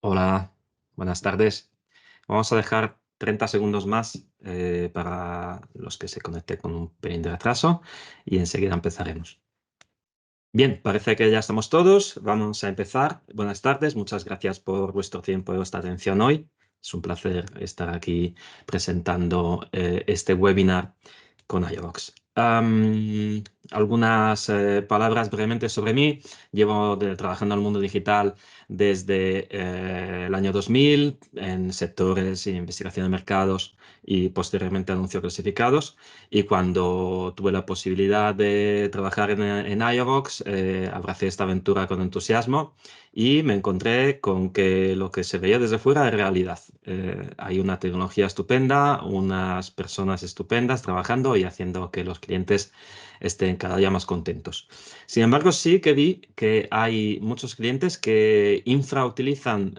Hola, buenas tardes. Vamos a dejar 30 segundos más para los que se conecten con un pelín de retraso y enseguida empezaremos. Bien, parece que ya estamos todos. Vamos a empezar. Buenas tardes, muchas gracias por vuestro tiempo y vuestra atención hoy. Es un placer estar aquí presentando este webinar con iVox. Algunas palabras brevemente sobre mí. Llevo trabajando en el mundo digital desde el año 2000 en sectores de investigación de mercados y posteriormente anuncios clasificados. Y cuando tuve la posibilidad de trabajar en iVox, abracé esta aventura con entusiasmo y me encontré con que lo que se veía desde fuera es realidad. Hay una tecnología estupenda, unas personas estupendas trabajando y haciendo que los clientes estén cada día más contentos. Sin embargo, sí que vi que hay muchos clientes que infrautilizan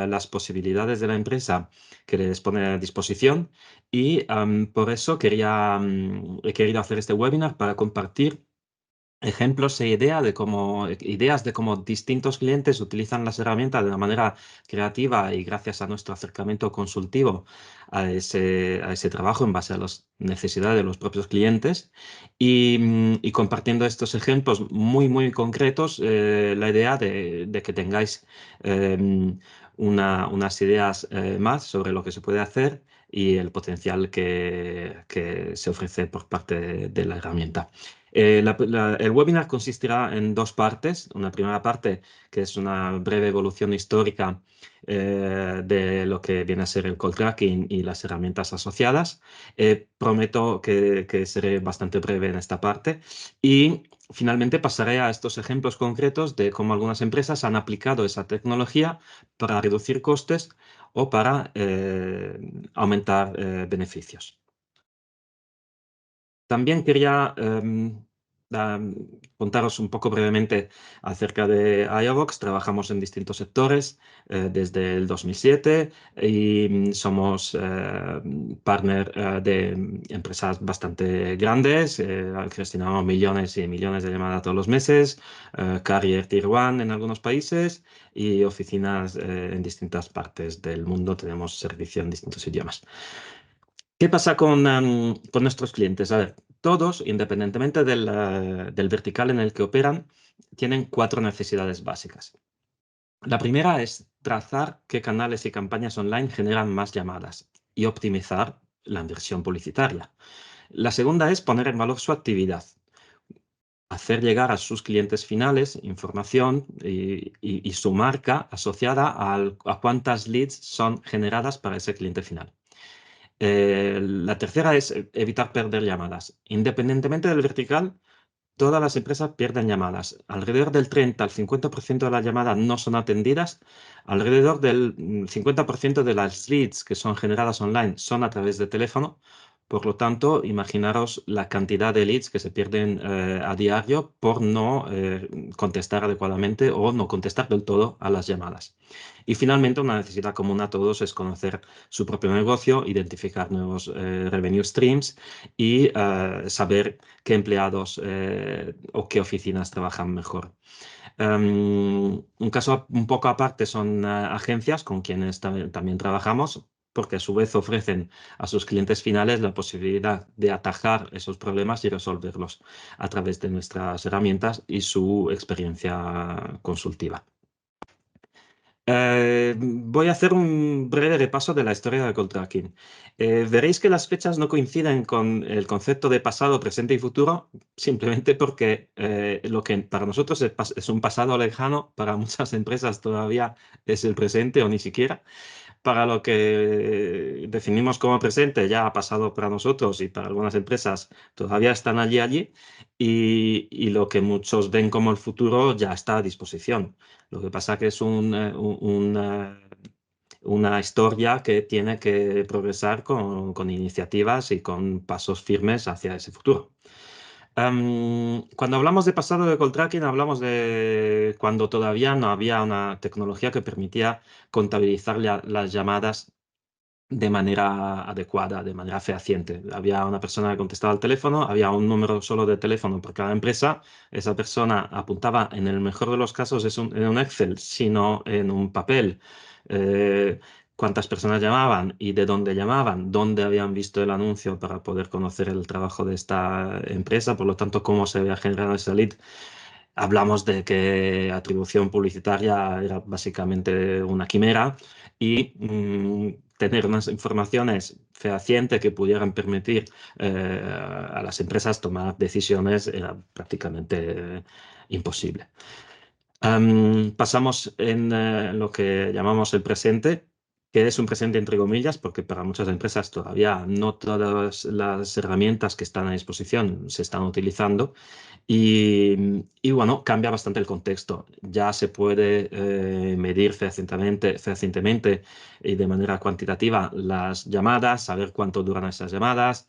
las posibilidades de la empresa que les pone a disposición y por eso he querido hacer este webinar para compartir ejemplos ideas de cómo distintos clientes utilizan las herramientas de una manera creativa y gracias a nuestro acercamiento consultivo a ese trabajo en base a las necesidades de los propios clientes y compartiendo estos ejemplos muy concretos, la idea de que tengáis unas ideas más sobre lo que se puede hacer y el potencial que se ofrece por parte de la herramienta. El webinar consistirá en dos partes. Una primera parte, que es una breve evolución histórica de lo que viene a ser el cold tracking y las herramientas asociadas. Prometo que seré bastante breve en esta parte. Y finalmente pasaré a estos ejemplos concretos de cómo algunas empresas han aplicado esa tecnología para reducir costes o para aumentar beneficios. También quería contaros un poco brevemente acerca de iVox. Trabajamos en distintos sectores desde el 2007 y somos partner de empresas bastante grandes. Gestionamos millones y millones de llamadas todos los meses, carrier Tier 1 en algunos países y oficinas en distintas partes del mundo. Tenemos servicio en distintos idiomas. ¿Qué pasa con nuestros clientes? A ver, todos, independientemente del vertical en el que operan, tienen cuatro necesidades básicas. La primera es trazar qué canales y campañas online generan más llamadas y optimizar la inversión publicitaria. La segunda es poner en valor su actividad, hacer llegar a sus clientes finales información y su marca asociada a cuántas leads son generadas para ese cliente final. La tercera es evitar perder llamadas. Independientemente del vertical, todas las empresas pierden llamadas. Alrededor del 30 al 50% de las llamadas no son atendidas. Alrededor del 50% de las leads que son generadas online son a través de teléfono. Por lo tanto, imaginaros la cantidad de leads que se pierden a diario por no contestar adecuadamente o no contestar del todo a las llamadas. Y finalmente, una necesidad común a todos es conocer su propio negocio, identificar nuevos revenue streams y saber qué empleados o qué oficinas trabajan mejor. Un caso un poco aparte son agencias con quienes también trabajamos, porque a su vez ofrecen a sus clientes finales la posibilidad de atajar esos problemas y resolverlos a través de nuestras herramientas y su experiencia consultiva. Voy a hacer un breve repaso de la historia del cold tracking. Veréis que las fechas no coinciden con el concepto de pasado, presente y futuro, simplemente porque lo que para nosotros es un pasado lejano, para muchas empresas todavía es el presente o ni siquiera. Para lo que definimos como presente ya ha pasado para nosotros y para algunas empresas todavía están allí y lo que muchos ven como el futuro ya está a disposición. Lo que pasa que es una historia que tiene que progresar con iniciativas y con pasos firmes hacia ese futuro. Cuando hablamos de pasado de cold tracking, hablamos de cuando todavía no había una tecnología que permitía contabilizar las llamadas de manera adecuada, de manera fehaciente. Había una persona que contestaba al teléfono, había un número solo de teléfono por cada empresa. Esa persona apuntaba, en el mejor de los casos, en un Excel, sino en un papel. eh, Cuántas personas llamaban y de dónde llamaban, dónde habían visto el anuncio para poder conocer el trabajo de esta empresa, por lo tanto, cómo se había generado esa lead. Hablamos de que atribución publicitaria era básicamente una quimera y tener unas informaciones fehacientes que pudieran permitir a las empresas tomar decisiones era prácticamente imposible. Pasamos en lo que llamamos el presente, que es un presente entre comillas, porque para muchas empresas todavía no todas las herramientas que están a disposición se están utilizando. Y bueno, cambia bastante el contexto. Ya se puede medir fehacientemente y de manera cuantitativa las llamadas, saber cuánto duran esas llamadas,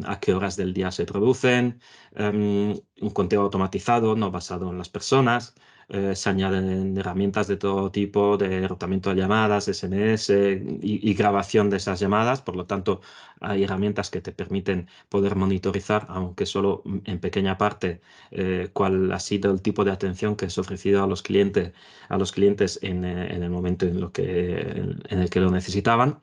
a qué horas del día se producen, un conteo automatizado, no basado en las personas. Se añaden herramientas de todo tipo de rotamiento de llamadas, SMS y grabación de esas llamadas. Por lo tanto, hay herramientas que te permiten poder monitorizar, aunque solo en pequeña parte, cuál ha sido el tipo de atención que es ofrecido a los clientes en el momento en el que lo necesitaban.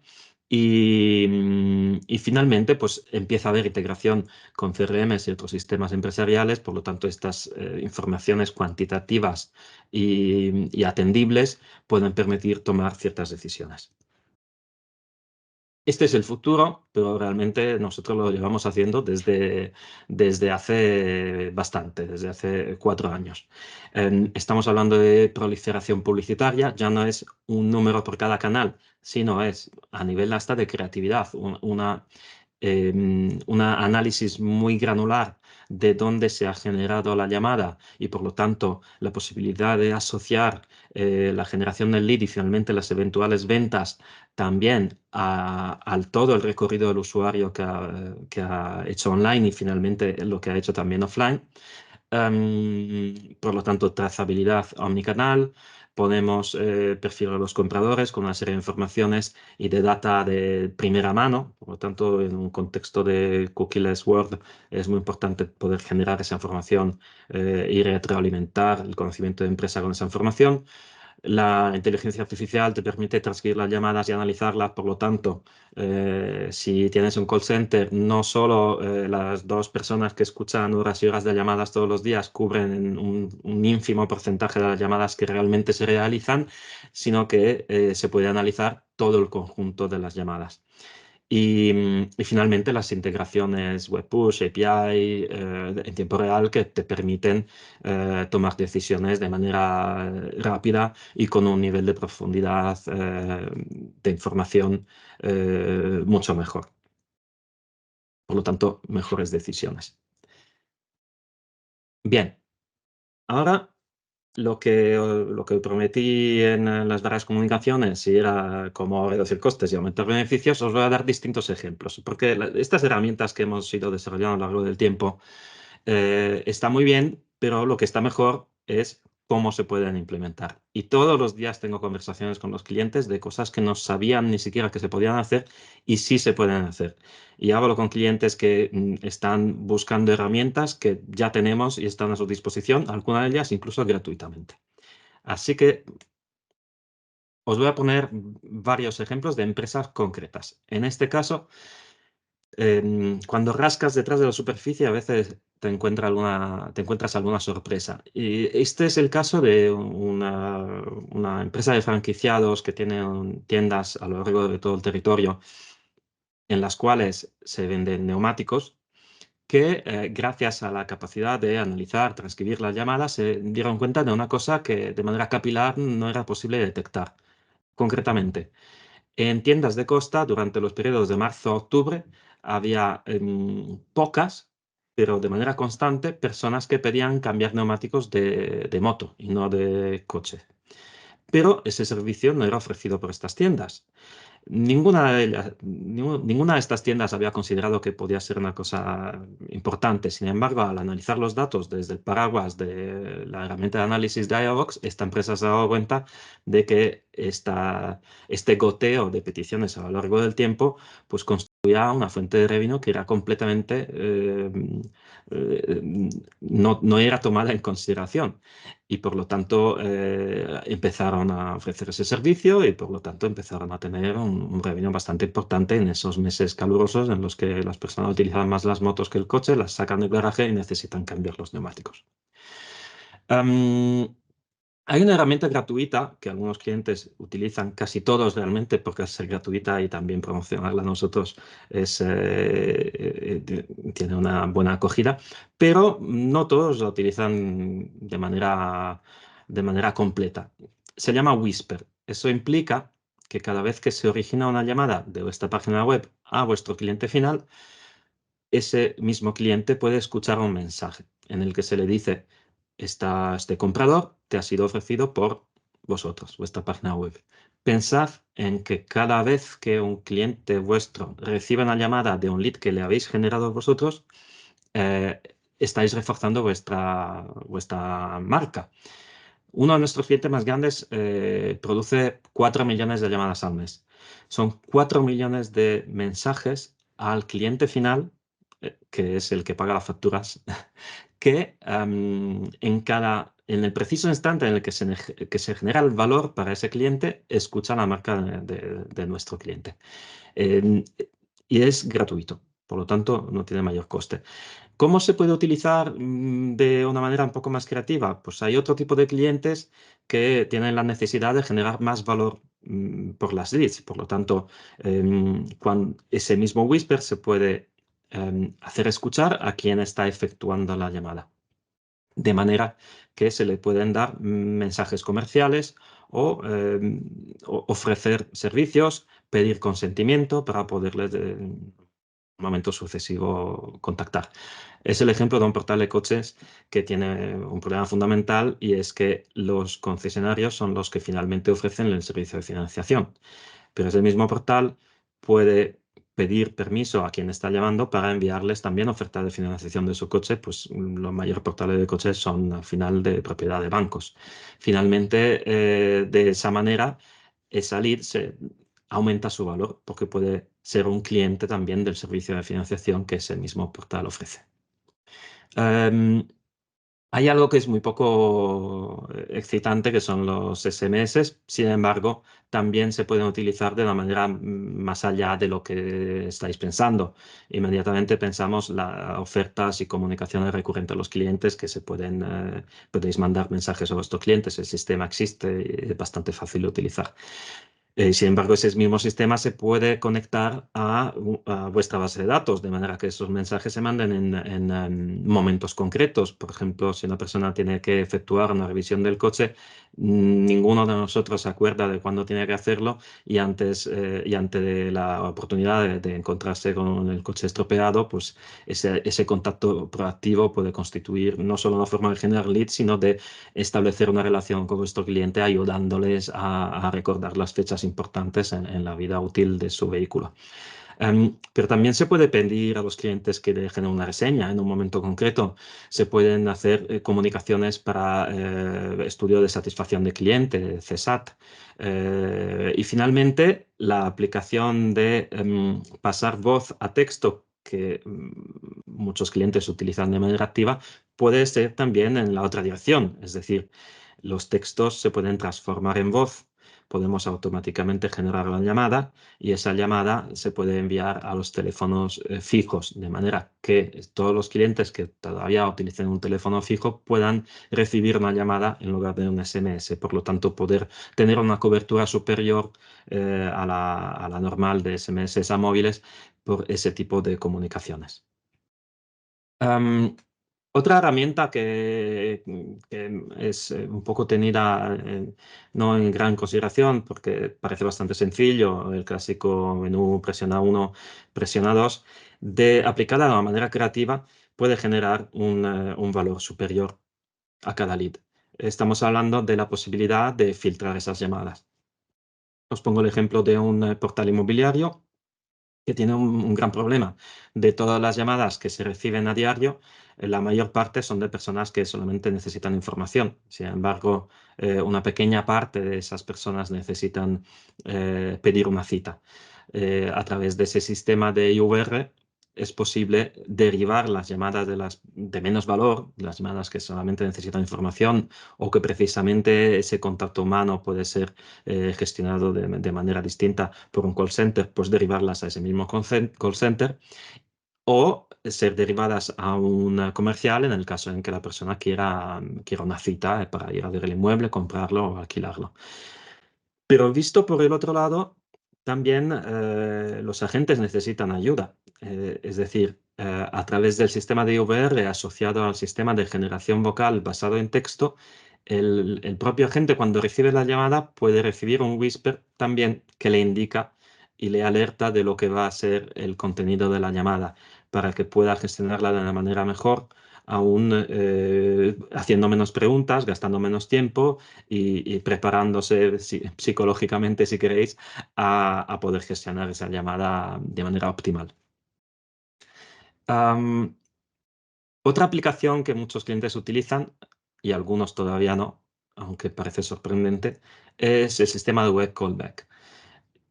Y finalmente, pues empieza a haber integración con CRMs y otros sistemas empresariales. Por lo tanto, estas informaciones cuantitativas y atendibles pueden permitir tomar ciertas decisiones. Este es el futuro, pero realmente nosotros lo llevamos haciendo desde hace bastante, desde hace 4 años. Estamos hablando de proliferación publicitaria, ya no es un número por cada canal, sino es a nivel hasta de creatividad, un análisis muy granular de dónde se ha generado la llamada y por lo tanto la posibilidad de asociar la generación del lead y finalmente las eventuales ventas también al todo el recorrido del usuario que ha hecho online y finalmente lo que ha hecho también offline. Por lo tanto, trazabilidad omnicanal. Podemos perfilar a los compradores con una serie de informaciones y de data de primera mano. Por lo tanto, en un contexto de cookieless world es muy importante poder generar esa información y retroalimentar el conocimiento de empresa con esa información. La inteligencia artificial te permite transcribir las llamadas y analizarlas, por lo tanto, si tienes un call center, no solo las dos personas que escuchan horas y horas de llamadas todos los días cubren un ínfimo porcentaje de las llamadas que realmente se realizan, sino que se puede analizar todo el conjunto de las llamadas. Y finalmente las integraciones web push, API, en tiempo real que te permiten tomar decisiones de manera rápida y con un nivel de profundidad de información mucho mejor. Por lo tanto, mejores decisiones. Bien, ahora lo que prometí en las varias comunicaciones, si era cómo reducir costes y aumentar beneficios, os voy a dar distintos ejemplos, porque estas herramientas que hemos ido desarrollando a lo largo del tiempo está muy bien, pero lo que está mejor es cómo se pueden implementar. Y todos los días tengo conversaciones con los clientes de cosas que no sabían ni siquiera que se podían hacer y sí se pueden hacer. Y hablo con clientes que están buscando herramientas que ya tenemos y están a su disposición, algunas de ellas incluso gratuitamente. Así que os voy a poner varios ejemplos de empresas concretas. En este caso, cuando rascas detrás de la superficie, a veces te encuentras alguna sorpresa. Y este es el caso de una empresa de franquiciados que tiene tiendas a lo largo de todo el territorio en las cuales se venden neumáticos que gracias a la capacidad de analizar, transcribir las llamadas, se dieron cuenta de una cosa que de manera capilar no era posible detectar. Concretamente, en tiendas de costa, durante los periodos de marzo a octubre, había pocas, pero de manera constante, personas que pedían cambiar neumáticos de moto y no de coche. Pero ese servicio no era ofrecido por estas tiendas. Ninguna de estas tiendas había considerado que podía ser una cosa importante. Sin embargo, al analizar los datos desde el paraguas de la herramienta de análisis de Dialogs, esta empresa se ha dado cuenta de que este goteo de peticiones a lo largo del tiempo pues constituía una fuente de revenue que era completamente no era tomada en consideración. Y por lo tanto empezaron a ofrecer ese servicio y por lo tanto empezaron a tener un revenue bastante importante en esos meses calurosos en los que las personas utilizan más las motos que el coche, las sacan del garaje y necesitan cambiar los neumáticos. Am, Hay una herramienta gratuita que algunos clientes utilizan, casi todos realmente, porque al ser gratuita y también promocionarla a nosotros tiene una buena acogida, pero no todos la utilizan de manera completa. Se llama Whisper. Eso implica que cada vez que se origina una llamada de vuestra página web a vuestro cliente final, ese mismo cliente puede escuchar un mensaje en el que se le dice, este comprador te ha sido ofrecido por vosotros, vuestra página web. Pensad en que cada vez que un cliente vuestro recibe una llamada de un lead que le habéis generado vosotros, eh, estáis reforzando vuestra marca. Uno de nuestros clientes más grandes produce 4 millones de llamadas al mes. Son 4 millones de mensajes al cliente final, que es el que paga las facturas, que en el preciso instante en el que se genera el valor para ese cliente, escucha la marca de nuestro cliente. Eh, y es gratuito, por lo tanto, no tiene mayor coste. ¿Cómo se puede utilizar de una manera un poco más creativa? Pues hay otro tipo de clientes que tienen la necesidad de generar más valor por las leads. Por lo tanto, ese mismo Whisper se puede hacer escuchar a quien está efectuando la llamada. De manera que se le pueden dar mensajes comerciales o ofrecer servicios, pedir consentimiento para poderles momento sucesivo contactar. Es el ejemplo de un portal de coches que tiene un problema fundamental y es que los concesionarios son los que finalmente ofrecen el servicio de financiación, pero ese mismo portal puede pedir permiso a quien está llamando para enviarles también oferta de financiación de su coche, pues los mayores portales de coches son al final de propiedad de bancos. Finalmente, de esa manera, esa lead aumenta su valor porque puede ser un cliente también del servicio de financiación que ese mismo portal ofrece. Em, Hay algo que es muy poco excitante, que son los SMS. Sin embargo, también se pueden utilizar de una manera más allá de lo que estáis pensando. Inmediatamente pensamos las ofertas y comunicaciones recurrentes a los clientes que podéis mandar mensajes a vuestros clientes. El sistema existe y es bastante fácil de utilizar. Sin embargo, ese mismo sistema se puede conectar a vuestra base de datos, de manera que esos mensajes se manden en momentos concretos. Por ejemplo, si una persona tiene que efectuar una revisión del coche, ninguno de nosotros se acuerda de cuándo tiene que hacerlo y ante la oportunidad de encontrarse con el coche estropeado, pues ese contacto proactivo puede constituir no solo una forma de generar leads, sino de establecer una relación con vuestro cliente ayudándoles a recordar las fechas importantes en la vida útil de su vehículo. Pero también se puede pedir a los clientes que dejen una reseña en un momento concreto. Se pueden hacer comunicaciones para estudio de satisfacción de cliente, CSAT. Y finalmente, la aplicación de pasar voz a texto que muchos clientes utilizan de manera activa, puede ser también en la otra dirección. Es decir, los textos se pueden transformar en voz. Podemos automáticamente generar la llamada y esa llamada se puede enviar a los teléfonos fijos, de manera que todos los clientes que todavía utilicen un teléfono fijo puedan recibir una llamada en lugar de un SMS. Por lo tanto, poder tener una cobertura superior a la normal de SMS a móviles por ese tipo de comunicaciones. Am, Otra herramienta que es un poco tenida no en gran consideración porque parece bastante sencillo, el clásico menú presiona uno, presiona 2, aplicada de una manera creativa puede generar un valor superior a cada lead. Estamos hablando de la posibilidad de filtrar esas llamadas. Os pongo el ejemplo de un portal inmobiliario que tiene un gran problema. De todas las llamadas que se reciben a diario, la mayor parte son de personas que solamente necesitan información. Sin embargo, una pequeña parte de esas personas necesitan pedir una cita. A través de ese sistema de IVR es posible derivar las llamadas de menos valor, las llamadas que solamente necesitan información o que precisamente ese contacto humano puede ser gestionado de manera distinta por un call center, pues derivarlas a ese mismo call center o ser derivadas a un comercial en el caso en que la persona quiera una cita para ir a ver el inmueble, comprarlo o alquilarlo. Pero visto por el otro lado, también los agentes necesitan ayuda. Es decir, a través del sistema de IVR asociado al sistema de generación vocal basado en texto, el propio agente cuando recibe la llamada puede recibir un whisper también que le indica y le alerta de lo que va a ser el contenido de la llamada para que pueda gestionarla de una manera mejor, aún haciendo menos preguntas, gastando menos tiempo y preparándose psicológicamente, si queréis, a poder gestionar esa llamada de manera optimal. Am, Otra aplicación que muchos clientes utilizan, y algunos todavía no, aunque parece sorprendente, es el sistema de web callback.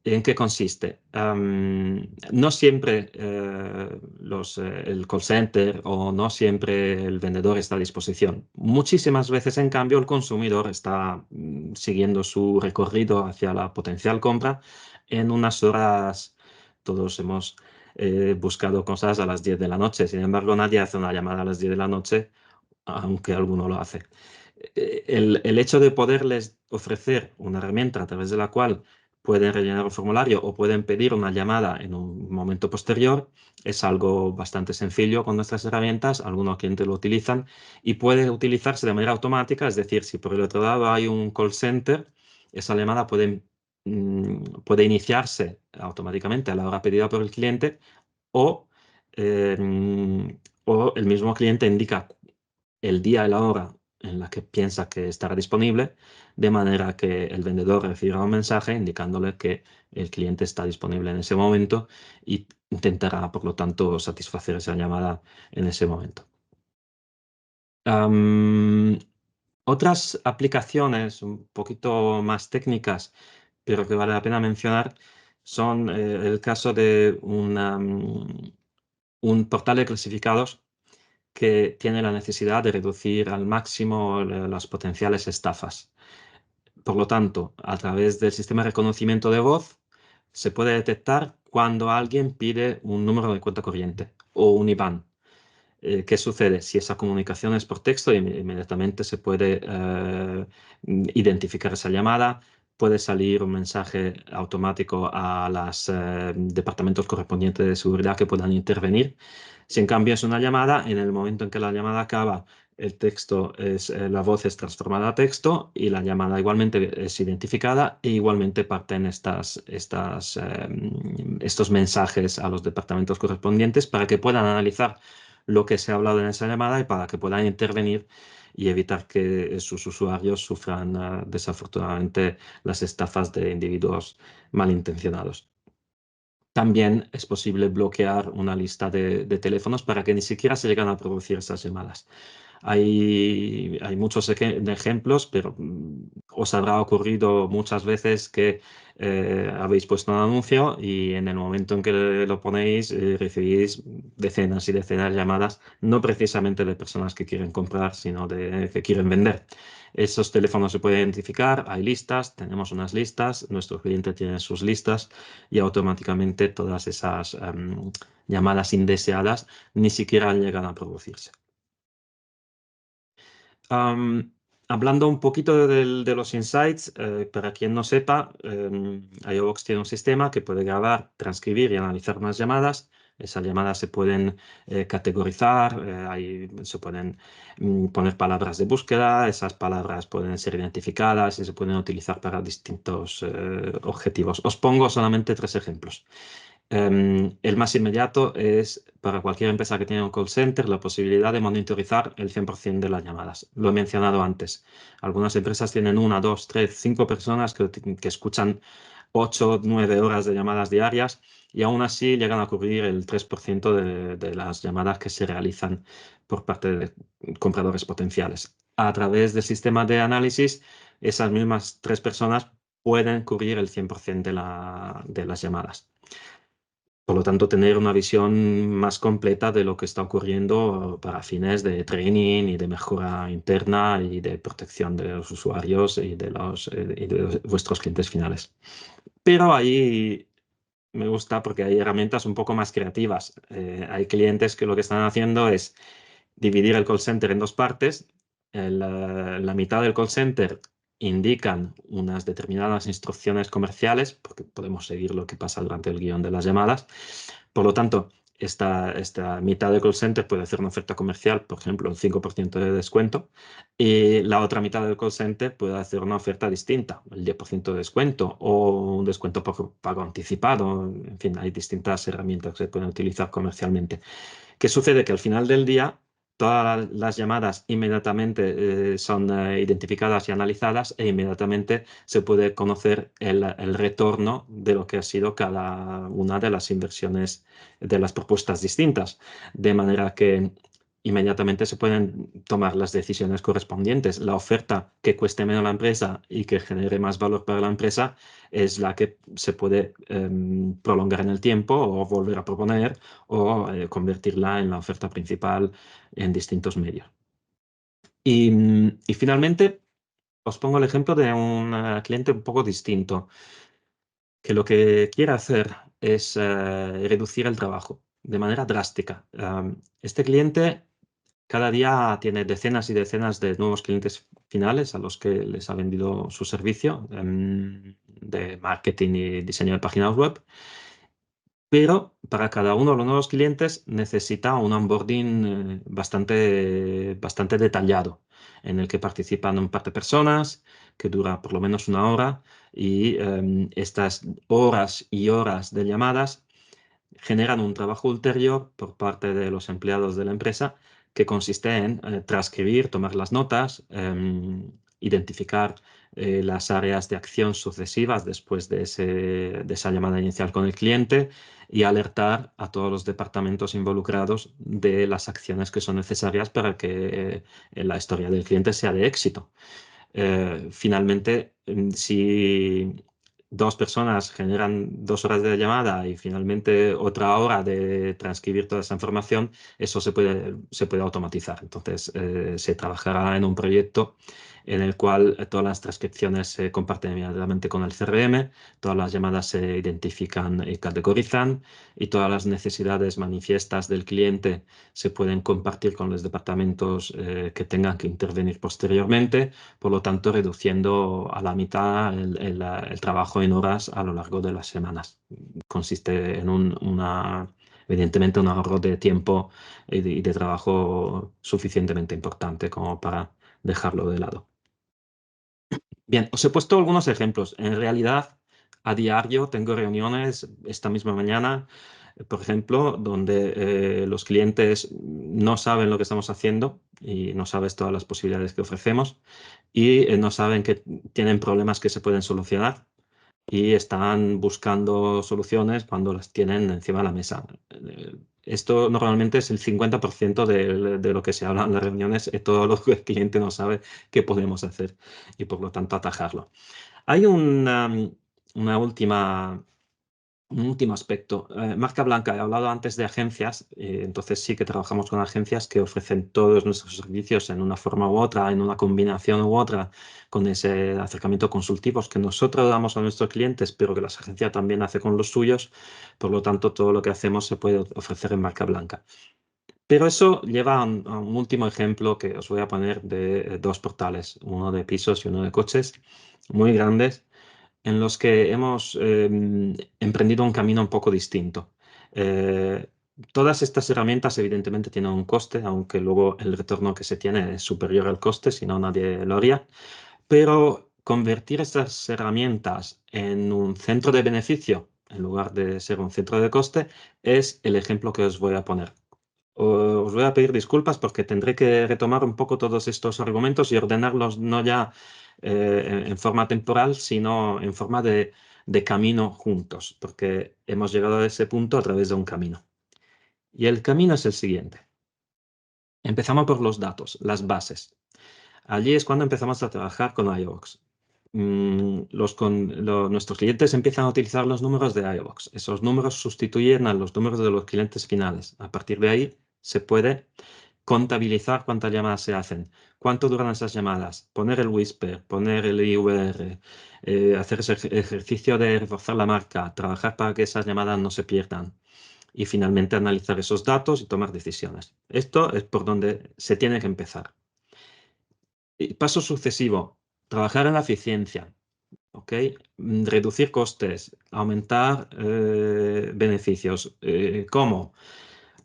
¿En qué consiste? No siempre el call center o no siempre el vendedor está a disposición. Muchísimas veces, en cambio, el consumidor está siguiendo su recorrido hacia la potencial compra en unas horas. Todos hemos buscado cosas a las 10 de la noche. Sin embargo, nadie hace una llamada a las 10 de la noche, aunque alguno lo hace. El hecho de poderles ofrecer una herramienta a través de la cual pueden rellenar un formulario o pueden pedir una llamada en un momento posterior es algo bastante sencillo con nuestras herramientas. Algunos clientes lo utilizan y puede utilizarse de manera automática. Es decir, si por el otro lado hay un call center, esa llamada puede iniciarse automáticamente a la hora pedida por el cliente o, o el mismo cliente indica el día y la hora en la que piensa que estará disponible, de manera que el vendedor recibirá un mensaje indicándole que el cliente está disponible en ese momento y intentará, por lo tanto, satisfacer esa llamada en ese momento. Am, Otras aplicaciones un poquito más técnicas, pero que vale la pena mencionar, son el caso de un portal de clasificados que tiene la necesidad de reducir al máximo las potenciales estafas. Por lo tanto, a través del sistema de reconocimiento de voz, se puede detectar cuando alguien pide un número de cuenta corriente o un IBAN. ¿Qué sucede? Si esa comunicación es por texto, inmediatamente se puede identificar esa llamada, puede salir un mensaje automático a los departamentos correspondientes de seguridad que puedan intervenir. Si en cambio es una llamada, en el momento en que la llamada acaba, la voz es transformada a texto y la llamada igualmente es identificada e igualmente parten estos mensajes a los departamentos correspondientes para que puedan analizar lo que se ha hablado en esa llamada y para que puedan intervenir y evitar que sus usuarios sufran desafortunadamente las estafas de individuos malintencionados. También es posible bloquear una lista de teléfonos para que ni siquiera se lleguen a producir esas llamadas. Hay muchos ejemplos, pero os habrá ocurrido muchas veces que habéis puesto un anuncio y en el momento en que lo ponéis recibís decenas y decenas de llamadas, no precisamente de personas que quieren comprar, sino de que quieren vender. Esos teléfonos se pueden identificar, hay listas, tenemos unas listas, nuestro cliente tiene sus listas y automáticamente todas esas llamadas indeseadas ni siquiera llegan a producirse. Am, Hablando un poquito de los insights, para quien no sepa, iVoox tiene un sistema que puede grabar, transcribir y analizar unas llamadas. Esas llamadas se pueden categorizar, se pueden poner palabras de búsqueda, esas palabras pueden ser identificadas y se pueden utilizar para distintos objetivos. Os pongo solamente tres ejemplos. El más inmediato es para cualquier empresa que tiene un call center la posibilidad de monitorizar el 100% de las llamadas. Lo he mencionado antes. Algunas empresas tienen una, dos, tres, cinco personas que escuchan 8 o 9 horas de llamadas diarias y aún así llegan a cubrir el 3% de las llamadas que se realizan por parte de compradores potenciales. A través del sistema de análisis, esas mismas 3 personas pueden cubrir el 100% de las llamadas. Por lo tanto, tener una visión más completa de lo que está ocurriendo para fines de training y de mejora interna y de protección de los usuarios y de vuestros clientes finales. Pero ahí me gusta porque hay herramientas un poco más creativas. Hay clientes que lo que están haciendo es dividir el call center en dos partes. La mitad del call center indican unas determinadas instrucciones comerciales, porque podemos seguir lo que pasa durante el guión de las llamadas. Por lo tanto, esta mitad del call center puede hacer una oferta comercial, por ejemplo, un 5% de descuento, y la otra mitad del call center puede hacer una oferta distinta, el 10% de descuento o un descuento por pago anticipado. En fin, hay distintas herramientas que se pueden utilizar comercialmente. ¿Qué sucede? Que al final del día todas las llamadas inmediatamente son identificadas y analizadas e inmediatamente se puede conocer el retorno de lo que ha sido cada una de las inversiones de las propuestas distintas. De manera que inmediatamente se pueden tomar las decisiones correspondientes. La oferta que cueste menos a la empresa y que genere más valor para la empresa es la que se puede prolongar en el tiempo o volver a proponer o convertirla en la oferta principal en distintos medios. Y finalmente, os pongo el ejemplo de un cliente un poco distinto, que lo que quiere hacer es reducir el trabajo de manera drástica. Este cliente cada día tiene decenas y decenas de nuevos clientes finales a los que les ha vendido su servicio de marketing y diseño de páginas web. Pero para cada uno de los nuevos clientes necesita un onboarding bastante detallado, en el que participan un par de personas, que dura por lo menos una hora, y estas horas y horas de llamadas generan un trabajo ulterior por parte de los empleados de la empresa que consiste en transcribir, tomar las notas, identificar las áreas de acción sucesivas después de esa llamada inicial con el cliente y alertar a todos los departamentos involucrados de las acciones que son necesarias para que la historia del cliente sea de éxito. Finalmente, si 2 personas generan 2 horas de llamada y finalmente otra hora de transcribir toda esa información, eso se puede automatizar. Entonces, se trabajará en un proyecto en el cual todas las transcripciones se comparten inmediatamente con el CRM, todas las llamadas se identifican y categorizan y todas las necesidades manifiestas del cliente se pueden compartir con los departamentos que tengan que intervenir posteriormente, por lo tanto reduciendo a la mitad el trabajo en horas a lo largo de las semanas. Consiste en evidentemente un ahorro de tiempo y de trabajo suficientemente importante como para dejarlo de lado. Bien, os he puesto algunos ejemplos. En realidad, a diario tengo reuniones esta misma mañana, por ejemplo, donde los clientes no saben lo que estamos haciendo y no sabes todas las posibilidades que ofrecemos y no saben que tienen problemas que se pueden solucionar y están buscando soluciones cuando las tienen encima de la mesa. Esto normalmente es el 50% de lo que se habla en las reuniones, es todo lo que el cliente no sabe qué podemos hacer y por lo tanto atajarlo. Hay una última un último aspecto. Marca blanca, he hablado antes de agencias, entonces sí que trabajamos con agencias que ofrecen todos nuestros servicios en una forma u otra, en una combinación u otra, con ese acercamiento consultivo que nosotros damos a nuestros clientes, pero que las agencias también hacen con los suyos. Por lo tanto, todo lo que hacemos se puede ofrecer en marca blanca. Pero eso lleva a un último ejemplo que os voy a poner de 2 portales, uno de pisos y uno de coches, muy grandes en los que hemos emprendido un camino un poco distinto. Eh, Todas estas herramientas evidentemente tienen un coste, aunque luego el retorno que se tiene es superior al coste, si no nadie lo haría. Pero convertir estas herramientas en un centro de beneficio, en lugar de ser un centro de coste, es el ejemplo que os voy a poner. Os voy a pedir disculpas porque tendré que retomar un poco todos estos argumentos y ordenarlos no ya en forma temporal, sino en forma de camino juntos, porque hemos llegado a ese punto a través de un camino. Y el camino es el siguiente. Empezamos por los datos, las bases. Allí es cuando empezamos a trabajar con iVoox. Nuestros clientes empiezan a utilizar los números de iVoox. Esos números sustituyen a los números de los clientes finales. A partir de ahí se puede contabilizar cuántas llamadas se hacen, cuánto duran esas llamadas, poner el whisper, poner el IVR, hacer ese ejercicio de reforzar la marca, trabajar para que esas llamadas no se pierdan y finalmente analizar esos datos y tomar decisiones. Esto es por donde se tiene que empezar. Y paso sucesivo, trabajar en la eficiencia. ¿Ok? Reducir costes, aumentar beneficios. ¿Cómo?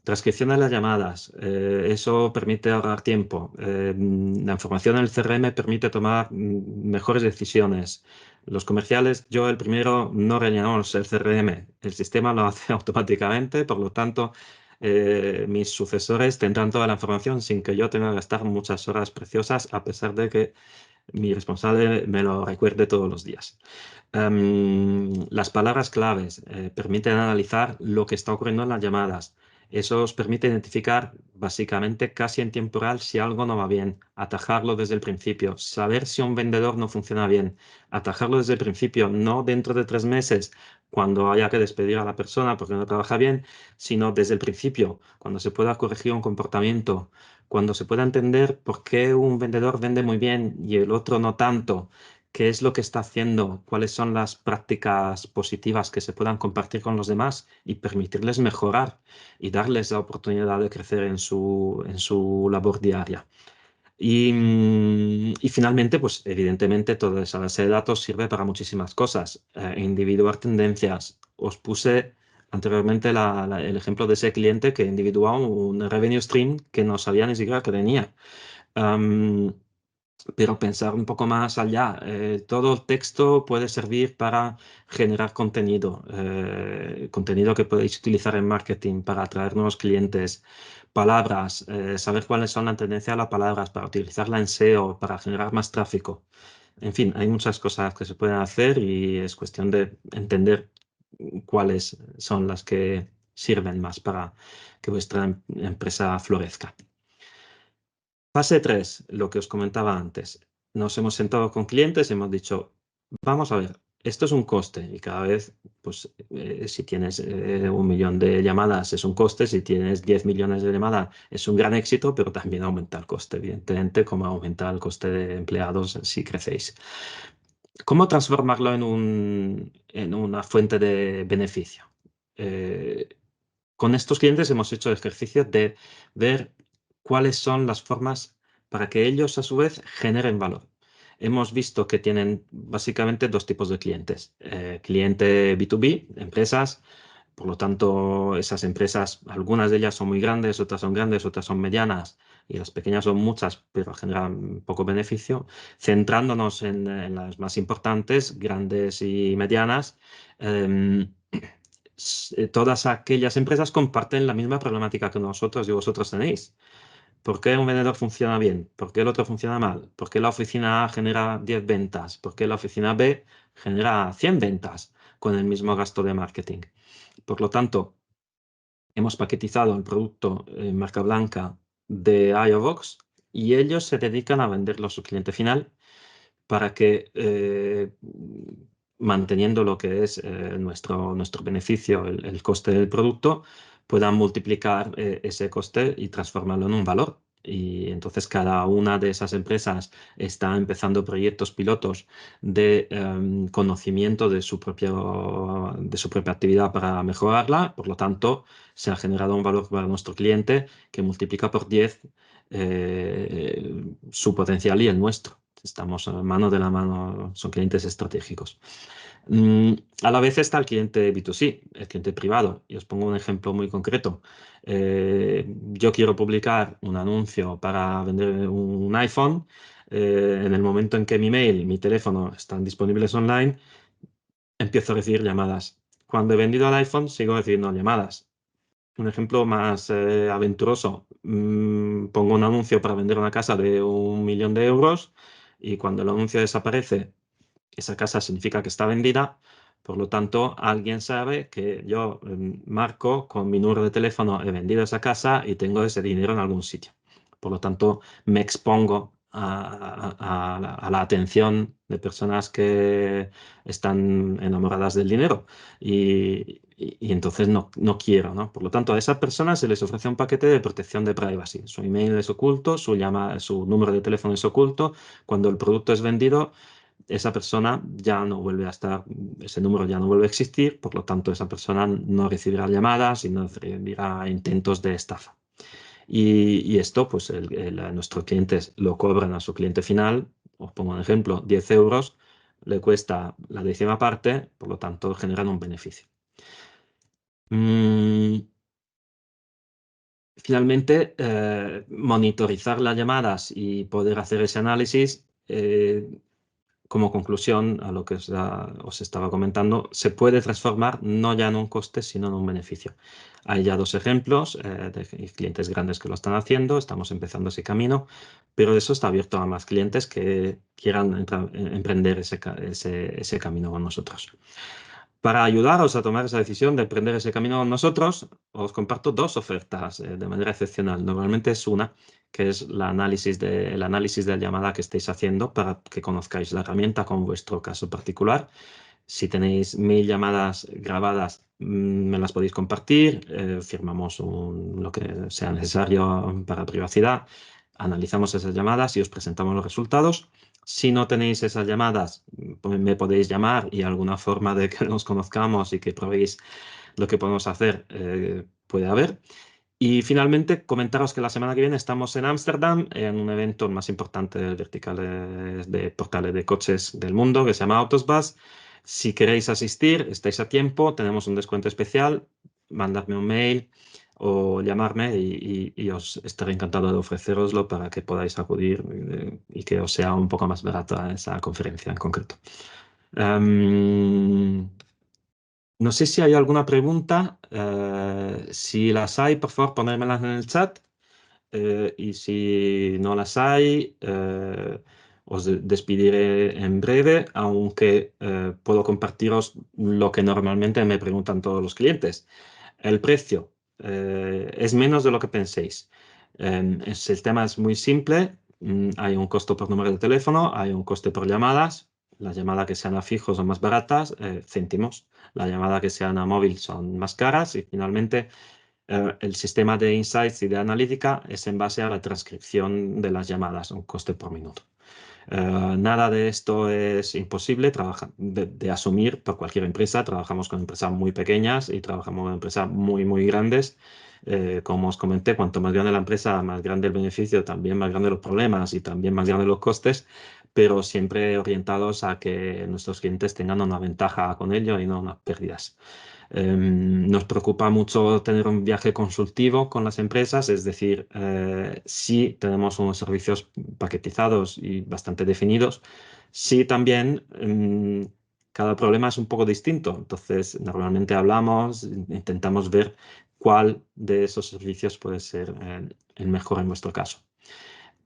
Transcripción de las llamadas. Eso permite ahorrar tiempo. La información en el CRM permite tomar mejores decisiones. Los comerciales, yo el primero, no rellenamos el CRM. El sistema lo hace automáticamente, por lo tanto, mis sucesores tendrán toda la información sin que yo tenga que gastar muchas horas preciosas, a pesar de que mi responsable me lo recuerde todos los días. Las palabras claves permiten analizar lo que está ocurriendo en las llamadas. Eso os permite identificar básicamente casi en tiempo real si algo no va bien, atajarlo desde el principio, saber si un vendedor no funciona bien, atajarlo desde el principio, no dentro de 3 meses cuando haya que despedir a la persona porque no trabaja bien, sino desde el principio, cuando se pueda corregir un comportamiento, cuando se pueda entender por qué un vendedor vende muy bien y el otro no tanto, qué es lo que está haciendo, cuáles son las prácticas positivas que se puedan compartir con los demás y permitirles mejorar y darles la oportunidad de crecer en su labor diaria. Y finalmente, pues evidentemente toda esa base de datos sirve para muchísimas cosas. Individuar tendencias. Os puse anteriormente el ejemplo de ese cliente que individuó un revenue stream que no sabía ni siquiera que tenía. Am, pero pensar un poco más allá. Todo el texto puede servir para generar contenido, contenido que podéis utilizar en marketing para atraer nuevos clientes. Palabras, saber cuáles son las tendencias de las palabras para utilizarla en SEO, para generar más tráfico. En fin, hay muchas cosas que se pueden hacer y es cuestión de entender cuáles son las que sirven más para que vuestra empresa florezca. Fase 3, lo que os comentaba antes. Nos hemos sentado con clientes y hemos dicho, vamos a ver, esto es un coste y cada vez, pues si tienes 1 millón de llamadas es un coste, si tienes 10 millones de llamadas es un gran éxito, pero también aumenta el coste, evidentemente, como aumenta el coste de empleados si crecéis. ¿Cómo transformarlo en una fuente de beneficio? Eh, con estos clientes hemos hecho el ejercicio de ver cuáles son las formas para que ellos a su vez generen valor. Hemos visto que tienen básicamente dos tipos de clientes. Cliente B2B, empresas, por lo tanto esas empresas, algunas de ellas son muy grandes, otras son medianas y las pequeñas son muchas, pero generan poco beneficio. Centrándonos en las más importantes, grandes y medianas. em, Todas aquellas empresas comparten la misma problemática que nosotros y vosotros tenéis. ¿Por qué un vendedor funciona bien? ¿Por qué el otro funciona mal? ¿Por qué la oficina A genera 10 ventas? ¿Por qué la oficina B genera 100 ventas con el mismo gasto de marketing? Por lo tanto, hemos paquetizado el producto en marca blanca de iVoox y ellos se dedican a venderlo a su cliente final para que, manteniendo lo que es nuestro beneficio, el coste del producto, puedan multiplicar ese coste y transformarlo en un valor. Y entonces cada una de esas empresas está empezando proyectos pilotos de conocimiento de su propia actividad para mejorarla. Por lo tanto, se ha generado un valor para nuestro cliente que multiplica por 10 su potencial y el nuestro. Estamos mano de la mano, son clientes estratégicos. Mm, a la vez está el cliente B2C, el cliente privado. Y os pongo un ejemplo muy concreto. Yo quiero publicar un anuncio para vender un iPhone. En el momento en que mi mail y mi teléfono están disponibles online, empiezo a recibir llamadas. Cuando he vendido el iPhone, sigo recibiendo llamadas. Un ejemplo más aventuroso. Pongo un anuncio para vender una casa de 1 millón de euros y cuando el anuncio desaparece, esa casa significa que está vendida, Por lo tanto, alguien sabe que yo marco con mi número de teléfono, he vendido esa casa y tengo ese dinero en algún sitio. Por lo tanto, me expongo a la atención de personas que están enamoradas del dinero y entonces no quiero, ¿no? Por lo tanto, a esas personas se les ofrece un paquete de protección de privacy. Su email es oculto, su número de teléfono es oculto. Cuando el producto es vendido, esa persona ya no vuelve a estar, ese número ya no vuelve a existir, por lo tanto esa persona no recibirá llamadas y no recibirá intentos de estafa. Y esto, pues nuestros clientes lo cobran a su cliente final, os pongo un ejemplo, 10 euros, le cuesta la décima parte, por lo tanto generan un beneficio. Mm, Finalmente, monitorizar las llamadas y poder hacer ese análisis. Como conclusión a lo que os estaba comentando, se puede transformar no ya en un coste, sino en un beneficio. Hay ya dos ejemplos de clientes grandes que lo están haciendo, estamos empezando ese camino, pero eso está abierto a más clientes que quieran emprender ese camino con nosotros. Para ayudaros a tomar esa decisión de emprender ese camino con nosotros, os comparto dos ofertas de manera excepcional. Normalmente es una, que es el análisis de la llamada que estéis haciendo para que conozcáis la herramienta con vuestro caso particular. Si tenéis 1000 llamadas grabadas, me las podéis compartir, firmamos lo que sea necesario para privacidad, analizamos esas llamadas y os presentamos los resultados. Si no tenéis esas llamadas, pues me podéis llamar y alguna forma de que nos conozcamos y que probéis lo que podemos hacer puede haber. Y finalmente, comentaros que la semana que viene estamos en Ámsterdam en un evento más importante de verticales de portales de coches del mundo que se llama Autosbus. Si queréis asistir, estáis a tiempo, tenemos un descuento especial, mandadme un mail o llamarme y os estaré encantado de ofreceroslo para que podáis acudir y que os sea un poco más barata esa conferencia en concreto. Em, no sé si hay alguna pregunta. Si las hay, por favor, ponérmelas en el chat. Y si no las hay, os despediré en breve, aunque puedo compartiros lo que normalmente me preguntan todos los clientes. El precio es menos de lo que penséis. El tema es muy simple. Hay un costo por número de teléfono, hay un coste por llamadas. Las llamadas que sean a fijo son más baratas, céntimos. Las llamadas que sean a móvil son más caras y finalmente el sistema de insights y de analítica es en base a la transcripción de las llamadas, un coste por minuto. Nada de esto es imposible de asumir por cualquier empresa. Trabajamos con empresas muy pequeñas y trabajamos con empresas muy, muy grandes. Como os comenté, cuanto más grande la empresa, más grande el beneficio, también más grandes los problemas y también más grandes los costes, pero siempre orientados a que nuestros clientes tengan una ventaja con ello y no unas pérdidas. Nos preocupa mucho tener un viaje consultivo con las empresas, es decir, sí tenemos unos servicios paquetizados y bastante definidos, sí también cada problema es un poco distinto, entonces normalmente hablamos, intentamos ver cuál de esos servicios puede ser el mejor en vuestro caso.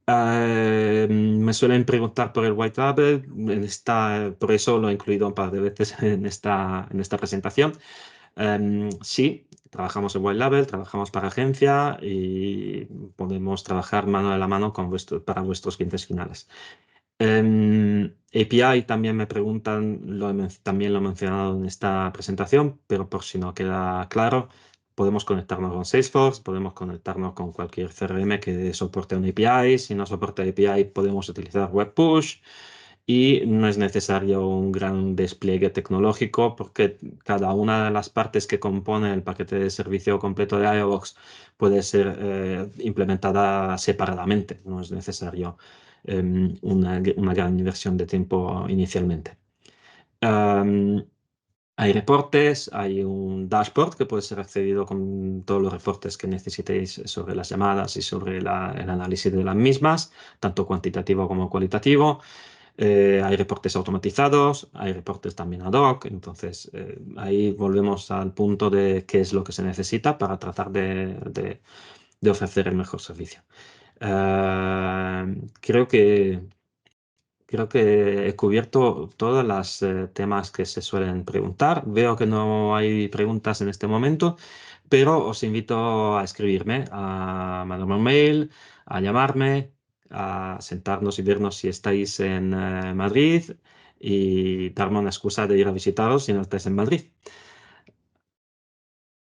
Me suelen preguntar por el White Label, por eso lo he incluido un par de veces en esta presentación. Sí, trabajamos en White Label, trabajamos para agencia y podemos trabajar mano de la mano para vuestros clientes finales. API también me preguntan, también lo he mencionado en esta presentación, pero por si no queda claro, podemos conectarnos con Salesforce, podemos conectarnos con cualquier CRM que soporte un API. Si no soporta API, podemos utilizar Webpush y no es necesario un gran despliegue tecnológico porque cada una de las partes que compone el paquete de servicio completo de iObox puede ser implementada separadamente. No es necesario una gran inversión de tiempo inicialmente. Am, Hay reportes, hay un dashboard que puede ser accedido con todos los reportes que necesitéis sobre las llamadas y sobre el análisis de las mismas, tanto cuantitativo como cualitativo. Hay reportes automatizados, hay reportes también ad hoc, entonces ahí volvemos al punto de qué es lo que se necesita para tratar de ofrecer el mejor servicio. Creo que creo que he cubierto todos los temas que se suelen preguntar. Veo que no hay preguntas en este momento, pero os invito a escribirme, a mandarme un mail, a llamarme, a sentarnos y vernos si estáis en Madrid y darme una excusa de ir a visitaros si no estáis en Madrid.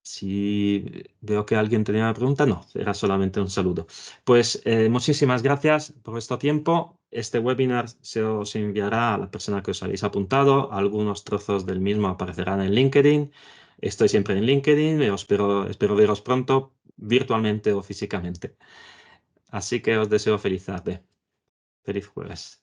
Si veo que alguien tenía una pregunta, no, era solamente un saludo. Pues muchísimas gracias por vuestro tiempo. Este webinar se os enviará a la persona que os habéis apuntado. Algunos trozos del mismo aparecerán en LinkedIn. Estoy siempre en LinkedIn y espero veros pronto, virtualmente o físicamente. Así que os deseo feliz tarde. Feliz jueves.